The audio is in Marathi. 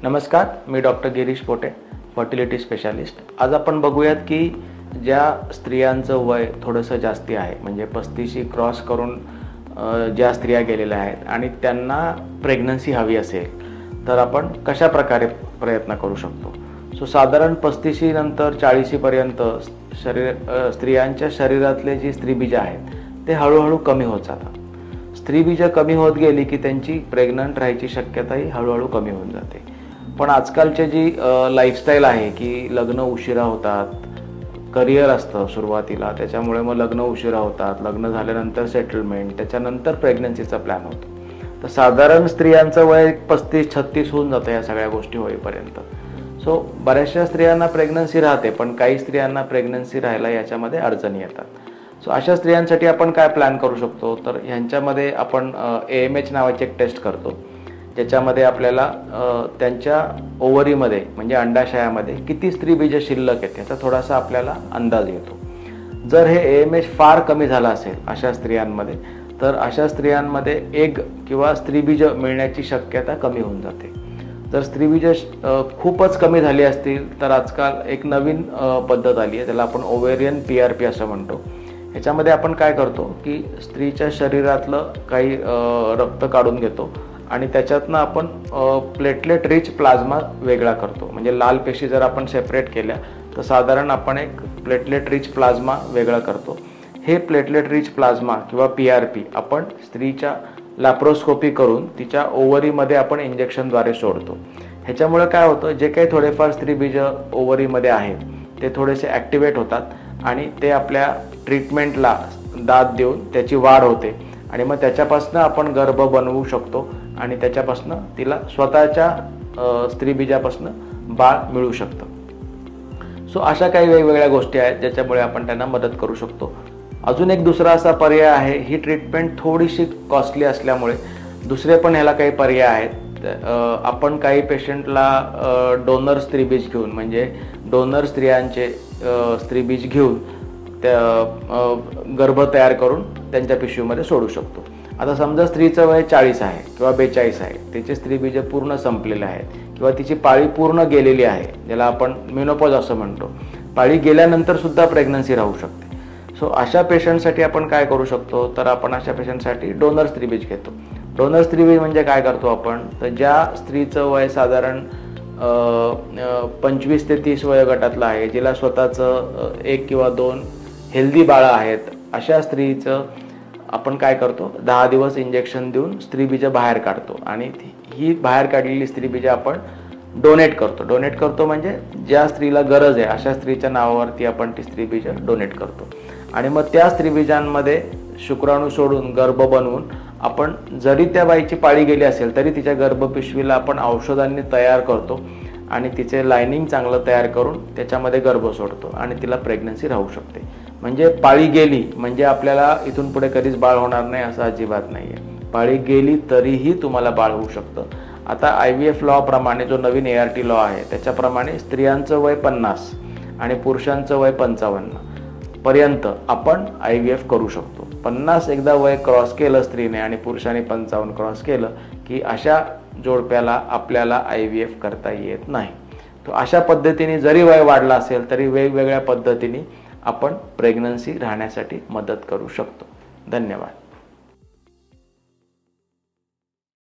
नमस्कार, मी doctor Girish Pote, fertility specialist. आज आपण बघूयात की ज्या स्त्रियांचं वय थोडंसं जास्ती आहे, म्हणजे 35 क्रॉस करून ज्या स्त्रिया गेलेल्या आहेत आणि त्यांना प्रेग्नन्सी हवी असेल तर आपण कशा प्रकारे प्रयत्न करू शकतो। साधारण 35 नंतर 40 पर्यंत स्त्रियांच्या शरीरातले जी स्त्रीबीज आहेत ते हळूहळू कमी होत जातात। स्त्रीबीज कमी होत गेली की त्यांची प्रेग्नंट राहायची शक्यताही हळूहळू कमी होऊन जाते। पण आजकालची जी लाईफस्टाईल आहे की लग्न उशिरा होतात, करिअर असतं सुरुवातीला, त्याच्यामुळे मग लग्न उशिरा होतात, लग्न झाल्यानंतर सेटलमेंट, त्याच्यानंतर प्रेग्नन्सीचा प्लॅन होतो। तर साधारण स्त्रियांचं वय 35-36 होऊन जातं या सगळ्या गोष्टी होईपर्यंत। बऱ्याचशा स्त्रियांना प्रेग्नन्सी राहते, पण काही स्त्रियांना प्रेग्नन्सी राहायला याच्यामध्ये अडचणी येतात। अशा स्त्रियांसाठी आपण काय प्लॅन करू शकतो, तर ह्यांच्यामध्ये आपण AMH नावाची एक टेस्ट करतो, ज्याच्यामध्ये आपल्याला त्यांच्या ओव्हरीमध्ये म्हणजे अंडाशयामध्ये किती स्त्रीबीज शिल्लक आहेत याचा थोडासा आपल्याला अंदाज येतो। जर हे AMH फार कमी झाला असेल अशा स्त्रियांमध्ये, तर अशा स्त्रियांमध्ये एग किंवा स्त्रीबीज मिळण्याची शक्यता कमी होऊन जाते। जर स्त्रीबीज खूपच कमी झाली असतील तर आजकाल एक नवीन पद्धत आली आहे, त्याला आपण ओव्हेरियन PRP असं म्हणतो। ह्याच्यामध्ये आपण काय करतो की स्त्रीच्या शरीरातलं काही रक्त काढून घेतो आणि त्याच्यातनं आपण प्लेटलेट रिच प्लाझ्मा वेगळा करतो। म्हणजे लाल पेशी जर आपण सेपरेट केल्या तर साधारण आपण एक प्लेटलेट रिच प्लाझ्मा वेगळा करतो। हे प्लेटलेट रिच प्लाझ्मा किंवा PRP आपण स्त्रीच्या लॅप्रोस्कोपी करून तिच्या ओव्हरीमध्ये आपण इंजेक्शनद्वारे सोडतो। ह्याच्यामुळे काय होतं, जे काही थोडेफार स्त्रीबीज ओव्हरीमध्ये आहेत ते थोडेसे ॲक्टिवेट होतात आणि ते आपल्या ट्रीटमेंटला दाद देऊन त्याची वाढ होते आणि मग त्याच्यापासून आपण गर्भ बनवू शकतो आणि त्याच्यापासून तिला स्वतःच्या स्त्रीबीजापासून बाळ मिळू शकतं। अशा काही वेगवेगळ्या गोष्टी आहेत ज्याच्यामुळे आपण त्यांना मदत करू शकतो। अजून एक दुसरा असा पर्याय आहे, ही ट्रीटमेंट थोडीशी कॉस्टली असल्यामुळे दुसरे पण ह्याला काही पर्याय आहेत। आपण काही पेशंटला डोनर स्त्रीबीज घेऊन, म्हणजे डोनर स्त्रियांचे स्त्रीबीज घेऊन त्या गर्भ तयार करून त्यांच्या पिशवीमध्ये सोडू शकतो। आता समजा स्त्रीचं वय 40 आहे किंवा 42 आहे, तिचे स्त्रीबीज पूर्ण संपलेले आहेत किंवा तिची पाळी पूर्ण गेलेली आहे, ज्याला आपण मेनोपॉज असं म्हणतो। पाळी गेल्यानंतर सुद्धा प्रेग्नन्सी राहू शकते। अशा पेशंटसाठी आपण काय करू शकतो, तर आपण अशा पेशंटसाठी डोनर स्त्रीबीज घेतो। डोनर स्त्रीबीज म्हणजे काय करतो आपण, तर ज्या स्त्रीचं वय साधारण 25 ते 30 वयोगटातलं आहे, जिला स्वतःचं 1 किंवा 2 हेल्दी बाळं आहेत, अशा स्त्रीचं आपण काय करतो, 10 दिवस इंजेक्शन देऊन स्त्रीबीज बाहेर काढतो आणि ही बाहेर काढलेली स्त्रीबीज आपण डोनेट करतो म्हणजे ज्या स्त्रीला गरज आहे अशा स्त्रीच्या नावावरती आपण ती स्त्रीबीज डोनेट करतो आणि मग त्या स्त्रीबीजांमध्ये शुक्राणू सोडून गर्भ बनवून आपण, जरी त्या बाईची पाळी गेली असेल तरी तिच्या गर्भपिशवीला आपण औषधांनी तयार करतो आणि तिचे लायनिंग चांगलं तयार करून त्याच्यामध्ये गर्भ सोडतो आणि तिला प्रेग्नन्सी राहू शकते। म्हणजे पाळी गेली म्हणजे आपल्याला इथून पुढे कधीच बाळ होणार नाही असं अजिबात नाही आहे। पाळी गेली तरीही तुम्हाला बाळ होऊ शकतं। आता IVF लॉ प्रमाणे, जो नवीन ART लॉ आहे त्याच्याप्रमाणे, स्त्रियांचं वय 50 आणि पुरुषांचं वय 55 पर्यंत आपण IVF करू शकतो। 50 एकदा वय क्रॉस केलं स्त्रीने आणि पुरुषाने 55 क्रॉस केलं की अशा जोडप्याला आपल्याला IVF करता येत नाही। अशा पद्धतीने जरी वय वाढलं असेल तरी वेगवेगळ्या पद्धतीने आपण प्रेग्नन्सी राहण्यासाठी मदत करू शकतो। धन्यवाद।